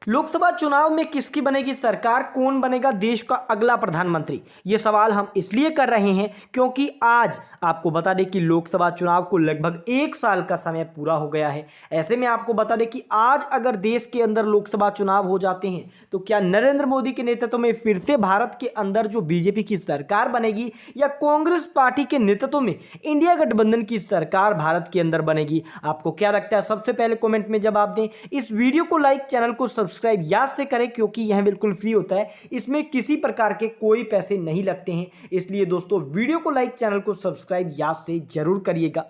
लोकसभा चुनाव में किसकी बनेगी सरकार, कौन बनेगा देश का अगला प्रधानमंत्री। ये सवाल हम इसलिए कर रहे हैं क्योंकि आज आपको बता दें कि लोकसभा चुनाव को लगभग 1 साल का समय पूरा हो गया है। ऐसे में आपको बता दें कि आज अगर देश के अंदर लोकसभा चुनाव हो जाते हैं तो क्या नरेंद्र मोदी के नेतृत्व में फिर से भारत के अंदर जो बीजेपी की सरकार बनेगी या कांग्रेस पार्टी के नेतृत्व में इंडिया गठबंधन की सरकार भारत के अंदर बनेगी। आपको क्या लगता है, सबसे पहले कमेंट में जवाब दें। इस वीडियो को लाइक, चैनल को सब्सक्राइब याद से करें क्योंकि यह बिल्कुल फ्री होता है, इसमें किसी प्रकार के कोई पैसे नहीं लगते हैं। इसलिए दोस्तों वीडियो को लाइक, चैनल को सब्सक्राइब याद से जरूर करिएगा।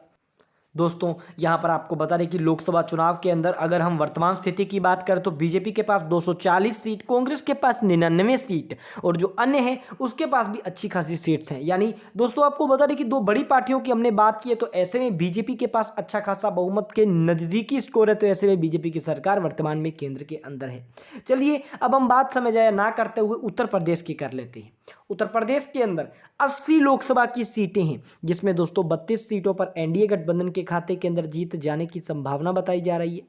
दोस्तों यहां पर आपको बता दें कि लोकसभा चुनाव के अंदर अगर हम वर्तमान स्थिति की बात करें तो बीजेपी के पास 240 सीट, कांग्रेस के पास 99 सीट और जो अन्य है उसके पास भी अच्छी खासी सीट्स हैं। यानी दोस्तों आपको बता दें कि दो बड़ी पार्टियों की हमने बात की है तो ऐसे में बीजेपी के पास अच्छा खासा बहुमत के नजदीकी स्कोर है, तो ऐसे में बीजेपी की सरकार वर्तमान में केंद्र के अंदर है। चलिए अब हम बात समझाया ना करते हुए उत्तर प्रदेश की कर लेते हैं। उत्तर प्रदेश के अंदर 80 लोकसभा की सीटें हैं जिसमें दोस्तों 32 सीटों पर एनडीए गठबंधन के खाते के अंदर जीत जाने की संभावना बताई जा रही है।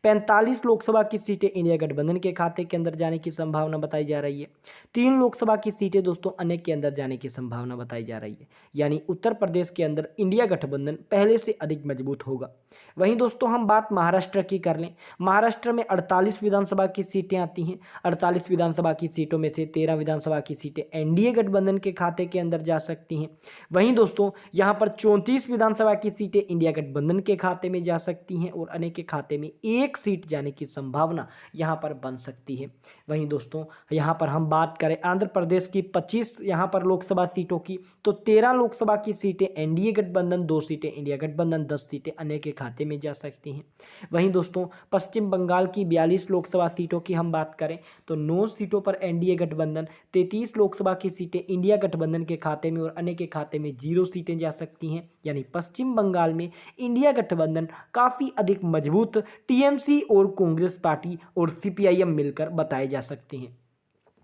45 लोकसभा की सीटें इंडिया गठबंधन के खाते के अंदर जाने की संभावना बताई जा रही है। 3 लोकसभा की सीटें दोस्तों अन्य के अंदर जाने की संभावना बताई जा रही है। यानी उत्तर प्रदेश के अंदर इंडिया गठबंधन पहले से अधिक मजबूत होगा। वहीं दोस्तों हम बात महाराष्ट्र की कर लें। महाराष्ट्र में 48 विधानसभा की सीटें आती हैं। 48 विधानसभा की सीटों में से 13 विधानसभा की सीटें एनडीए गठबंधन के खाते के अंदर जा सकती हैं। वहीं दोस्तों यहां पर 34 विधानसभा की सीटें इंडिया गठबंधन के खाते में जा सकती हैं और अन्य के खाते में 1 सीट जाने की संभावना यहां पर बन सकती है। वहीं दोस्तों यहां पर हम बात करें आंध्र प्रदेश की 25 यहां पर लोकसभा सीटों की तो 13 लोकसभा की सीटें एनडीए गठबंधन, 2 सीटें इंडिया गठबंधन, 10 सीटें अन्य के खाते में जा सकती हैं। वहीं दोस्तों पश्चिम बंगाल की 42 लोकसभा सीटों की हम बात करें तो 9 सीटों पर एनडीए गठबंधन, 33 लोकसभा की सीटें इंडिया गठबंधन के खाते में और अन्य के खाते में 0 सीटें जा सकती हैं। यानी पश्चिम बंगाल में इंडिया गठबंधन काफ़ी अधिक मजबूत टीएमसी और कांग्रेस पार्टी और सीपीआईएम मिलकर बताए जा सकते हैं।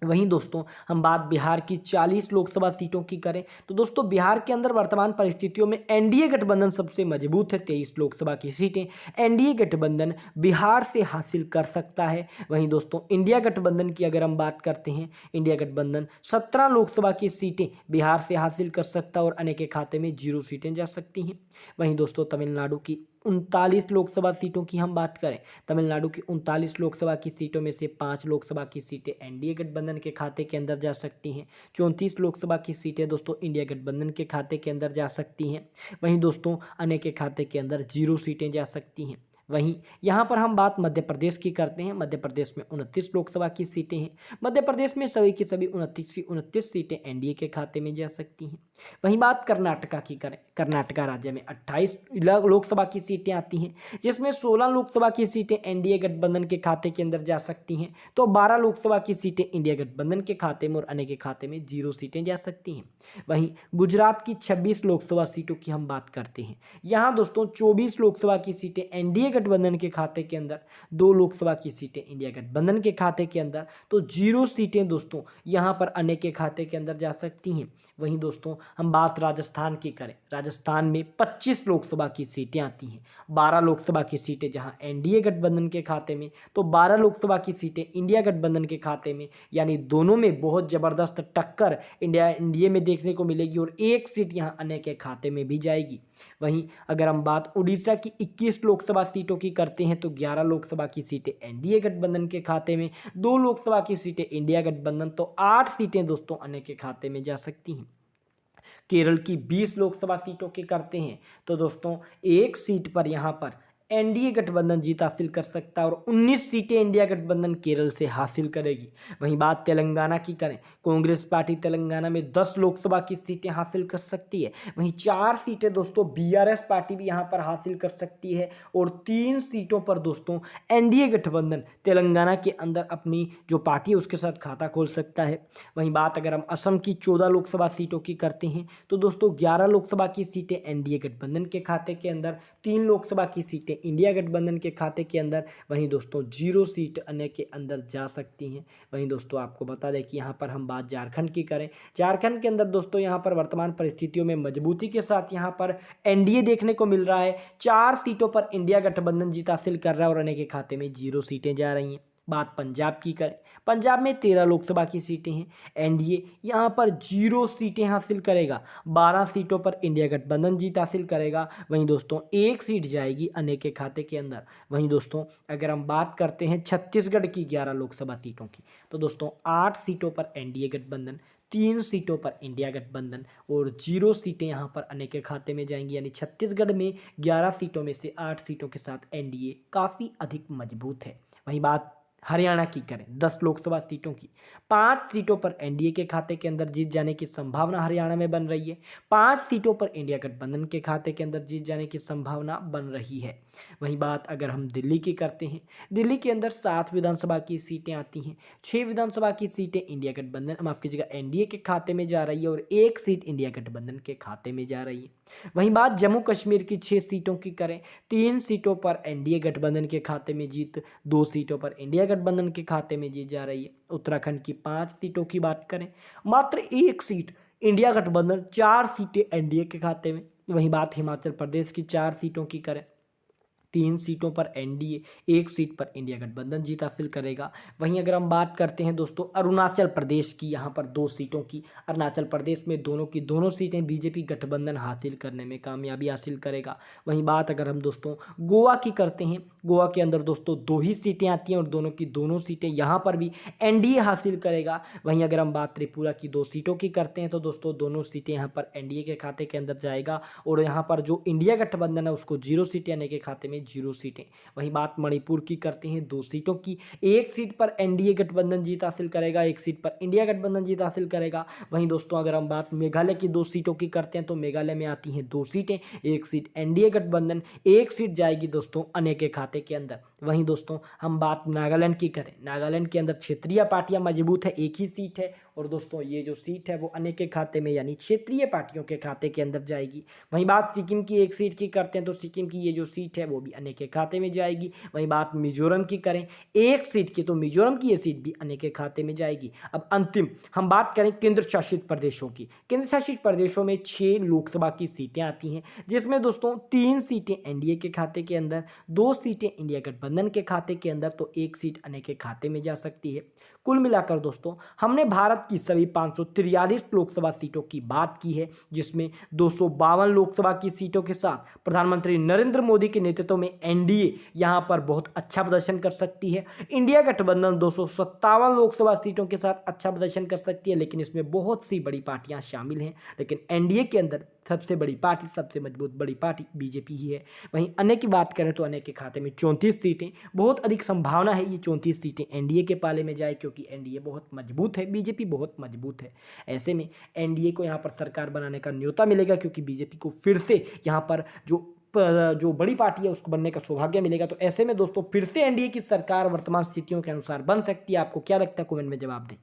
वहीं दोस्तों हम बात बिहार की 40 लोकसभा सीटों की करें तो दोस्तों बिहार के अंदर वर्तमान परिस्थितियों में एनडीए गठबंधन सबसे मजबूत है। 23 लोकसभा की सीटें एनडीए गठबंधन बिहार से हासिल कर सकता है। वहीं दोस्तों इंडिया गठबंधन की अगर हम बात करते हैं, इंडिया गठबंधन 17 लोकसभा की सीटें बिहार से हासिल कर सकता है और अन्य के खाते में 0 सीटें जा सकती हैं। वहीं दोस्तों तमिलनाडु की 39 लोकसभा सीटों की हम बात करें, तमिलनाडु की 39 लोकसभा की सीटों में से 5 लोकसभा की सीटें एनडीए गठबंधन के खाते के अंदर जा सकती हैं। 34 लोकसभा की सीटें दोस्तों इंडिया गठबंधन के खाते के अंदर जा सकती हैं। वहीं दोस्तों अन्य के खाते के अंदर 0 सीटें जा सकती हैं। वहीं यहाँ पर हम बात मध्य प्रदेश की करते हैं। मध्य प्रदेश में 29 लोकसभा की सीटें हैं। मध्य प्रदेश में सभी की सभी 29 सीटें एनडीए के खाते में जा सकती हैं। वहीं बात कर्नाटका की करें, कर्नाटका राज्य में 28 लोकसभा की सीटें आती हैं जिसमें 16 लोकसभा की सीटें एनडीए गठबंधन के खाते के अंदर जा सकती हैं तो 12 लोकसभा की सीटें इंडिया गठबंधन के खाते में और अन्य के खाते में 0 सीटें जा सकती हैं। वहीं गुजरात की 26 लोकसभा सीटों की हम बात करते हैं। यहाँ दोस्तों 24 लोकसभा की सीटें एनडीए गठबंधन के खाते के अंदर, 2 लोकसभा की सीटें इंडिया गठबंधन के खाते के अंदर, तो 0 सीटें दोस्तों यहाँ पर अन्य के खाते के अंदर जा सकती हैं। वहीं दोस्तों हम बात राजस्थान की करें, राजस्थान में 25 लोकसभा की सीटें आती हैं। 12 लोकसभा की सीटें जहां एनडीए गठबंधन के खाते में तो 12 लोकसभा की सीटें इंडिया गठबंधन के खाते में। यानी दोनों में बहुत जबरदस्त टक्कर एनडीए में देखने को मिलेगी और 1 सीट यहां अन्य के खाते में भी जाएगी। वहीं अगर हम बात उड़ीसा की 21 लोकसभा सीटों की करते हैं तो 11 लोकसभा की सीटें एनडीए गठबंधन के खाते में, 2 लोकसभा की सीटें इंडिया गठबंधन, तो 8 सीटें दोस्तों अन्य के खाते में जा सकती हैं। केरल की 20 लोकसभा सीटों की करते हैं तो दोस्तों 1 सीट पर यहाँ पर एनडीए गठबंधन जीत हासिल कर सकता है और 19 सीटें इंडिया गठबंधन केरल से हासिल करेगी। वहीं बात तेलंगाना की करें, कांग्रेस पार्टी तेलंगाना में 10 लोकसभा की सीटें हासिल कर सकती है। वहीं 4 सीटें दोस्तों बीआरएस पार्टी भी यहाँ पर हासिल कर सकती है और 3 सीटों पर दोस्तों एनडीए गठबंधन तेलंगाना के अंदर अपनी जो पार्टी है उसके साथ खाता खोल सकता है। वहीं बात अगर हम असम की 14 लोकसभा सीटों की करते हैं तो दोस्तों 11 लोकसभा की सीटें एनडीए गठबंधन के खाते के अंदर, 3 लोकसभा की सीटें इंडिया गठबंधन के खाते के अंदर। वहीं दोस्तों 0 सीट अन्य के अंदर जा सकती हैं। वहीं दोस्तों आपको बता दें कि यहाँ पर हम बात झारखंड की करें, झारखंड के अंदर दोस्तों यहाँ पर वर्तमान परिस्थितियों में मजबूती के साथ यहाँ पर एनडीए देखने को मिल रहा है। 4 सीटों पर इंडिया गठबंधन जीत हासिल कर रहा है और अन्य के खाते में 0 सीटें जा रही हैं। बात पंजाब की करें, पंजाब में 13 लोकसभा की सीटें हैं। एनडीए यहाँ पर 0 सीटें हासिल करेगा, 12 सीटों पर इंडिया गठबंधन जीत हासिल करेगा। वहीं दोस्तों एक सीट जाएगी अन्य के खाते के अंदर। वहीं दोस्तों अगर हम बात करते हैं छत्तीसगढ़ की 11 लोकसभा सीटों की, तो दोस्तों 8 सीटों पर एनडीए गठबंधन, 3 सीटों पर इंडिया गठबंधन और 0 सीटें यहाँ पर अन्य के खाते में जाएंगी। यानी छत्तीसगढ़ में 11 सीटों में से 8 सीटों के साथ एनडीए काफ़ी अधिक मजबूत है। वहीं बात हरियाणा की करें, 10 लोकसभा सीटों की, 5 सीटों पर एनडीए के खाते के अंदर जीत जाने की संभावना हरियाणा में बन रही है। 5 सीटों पर इंडिया गठबंधन के खाते के अंदर जीत जाने की संभावना बन रही है। वहीं बात अगर हम दिल्ली की करते हैं, दिल्ली के अंदर 7 विधानसभा की सीटें आती हैं। 6 विधानसभा की सीटें इंडिया गठबंधन, माफ कीजिएगा, एनडीए के खाते में जा रही है और 1 सीट इंडिया गठबंधन के खाते में जा रही है। वहीं बात जम्मू कश्मीर की 6 सीटों की करें, 3 सीटों पर एनडीए गठबंधन के खाते में जीत, 2 सीटों पर इंडिया गठबंधन के खाते में जीत जा रही है। उत्तराखंड की 5 सीटों की बात करें, मात्र 1 सीट इंडिया गठबंधन, 4 सीटें एनडीए के खाते में। वहीं बात हिमाचल प्रदेश की 4 सीटों की करें, 3 सीटों पर एनडीए, 1 सीट पर इंडिया गठबंधन जीत हासिल करेगा। वहीं अगर हम बात करते हैं दोस्तों अरुणाचल प्रदेश की, यहाँ पर 2 सीटों की, अरुणाचल प्रदेश में दोनों की दोनों सीटें बीजेपी गठबंधन हासिल करने में कामयाबी हासिल करेगा। वहीं बात अगर हम दोस्तों गोवा की करते हैं, गोवा के अंदर दोस्तों 2 ही सीटें आती हैं और दोनों की दोनों सीटें यहाँ पर भी एनडीए हासिल करेगा। वहीं अगर हम बात त्रिपुरा की 2 सीटों की करते हैं, तो दोस्तों दोनों सीटें यहाँ पर एनडीए के खाते के अंदर जाएगा और यहाँ पर जो इंडिया गठबंधन है उसको 0 सीटें आने के खाते में 0 सीटें। वहीं बात मणिपुर की करते हैं, 2 सीटों की, 1 सीट पर एनडीए गठबंधन जीत हासिल करेगा, 1 सीट पर इंडिया गठबंधन जीत हासिल करेगा। वहीं दोस्तों अगर हम बात मेघालय की 2 सीटों की करते हैं, तो मेघालय में आती हैं 2 सीटें, 1 सीट एनडीए गठबंधन, 1 सीट जाएगी दोस्तों अन्य के खाते के अंदर। वहीं दोस्तों हम बात नागालैंड की करें, नागालैंड के अंदर क्षेत्रीय पार्टियां मजबूत है, 1 ही सीट है और दोस्तों ये जो सीट है वो अन्य के खाते में यानी क्षेत्रीय पार्टियों के खाते के अंदर जाएगी। वहीं बात सिक्किम की 1 सीट की करते हैं, तो सिक्किम की ये जो सीट है वो भी अन्य के खाते में जाएगी। वहीं बात मिजोरम की करें, 1 सीट की, तो मिजोरम की ये सीट भी अन्य के खाते में जाएगी। अब अंतिम हम बात करें केंद्र शासित प्रदेशों की, केंद्र शासित प्रदेशों में 6 लोकसभा की सीटें आती हैं, जिसमें दोस्तों 3 सीटें एनडीए के खाते के अंदर, 2 सीटें इंडिया गठबंधन के खाते के अंदर, तो 1 सीट अन्य के खाते में जा सकती है। कुल मिलाकर दोस्तों हमने भारत की सभी 543 लोकसभा सीटों की बात की है, जिसमें 252 लोकसभा की सीटों के साथ प्रधानमंत्री नरेंद्र मोदी के नेतृत्व में एनडीए यहां पर बहुत अच्छा प्रदर्शन कर सकती है। इंडिया गठबंधन 257 लोकसभा सीटों के साथ अच्छा प्रदर्शन कर सकती है, लेकिन इसमें बहुत सी बड़ी पार्टियां शामिल हैं। लेकिन एनडीए के अंदर सबसे बड़ी पार्टी, सबसे मजबूत बड़ी पार्टी बीजेपी ही है। वहीं अन्य की बात करें तो अन्य के खाते में 34 सीटें, बहुत अधिक संभावना है ये 34 सीटें एनडीए के पाले में जाए, क्योंकि एनडीए बहुत मजबूत है, बीजेपी बहुत मजबूत है। ऐसे में एनडीए को यहाँ पर सरकार बनाने का न्योता मिलेगा, क्योंकि बीजेपी को फिर से यहाँ पर जो बड़ी पार्टी है उसको बनने का सौभाग्य मिलेगा। तो ऐसे में दोस्तों फिर से एनडीए की सरकार वर्तमान स्थितियों के अनुसार बन सकती है। आपको क्या लगता है, कमेंट में जवाब दें।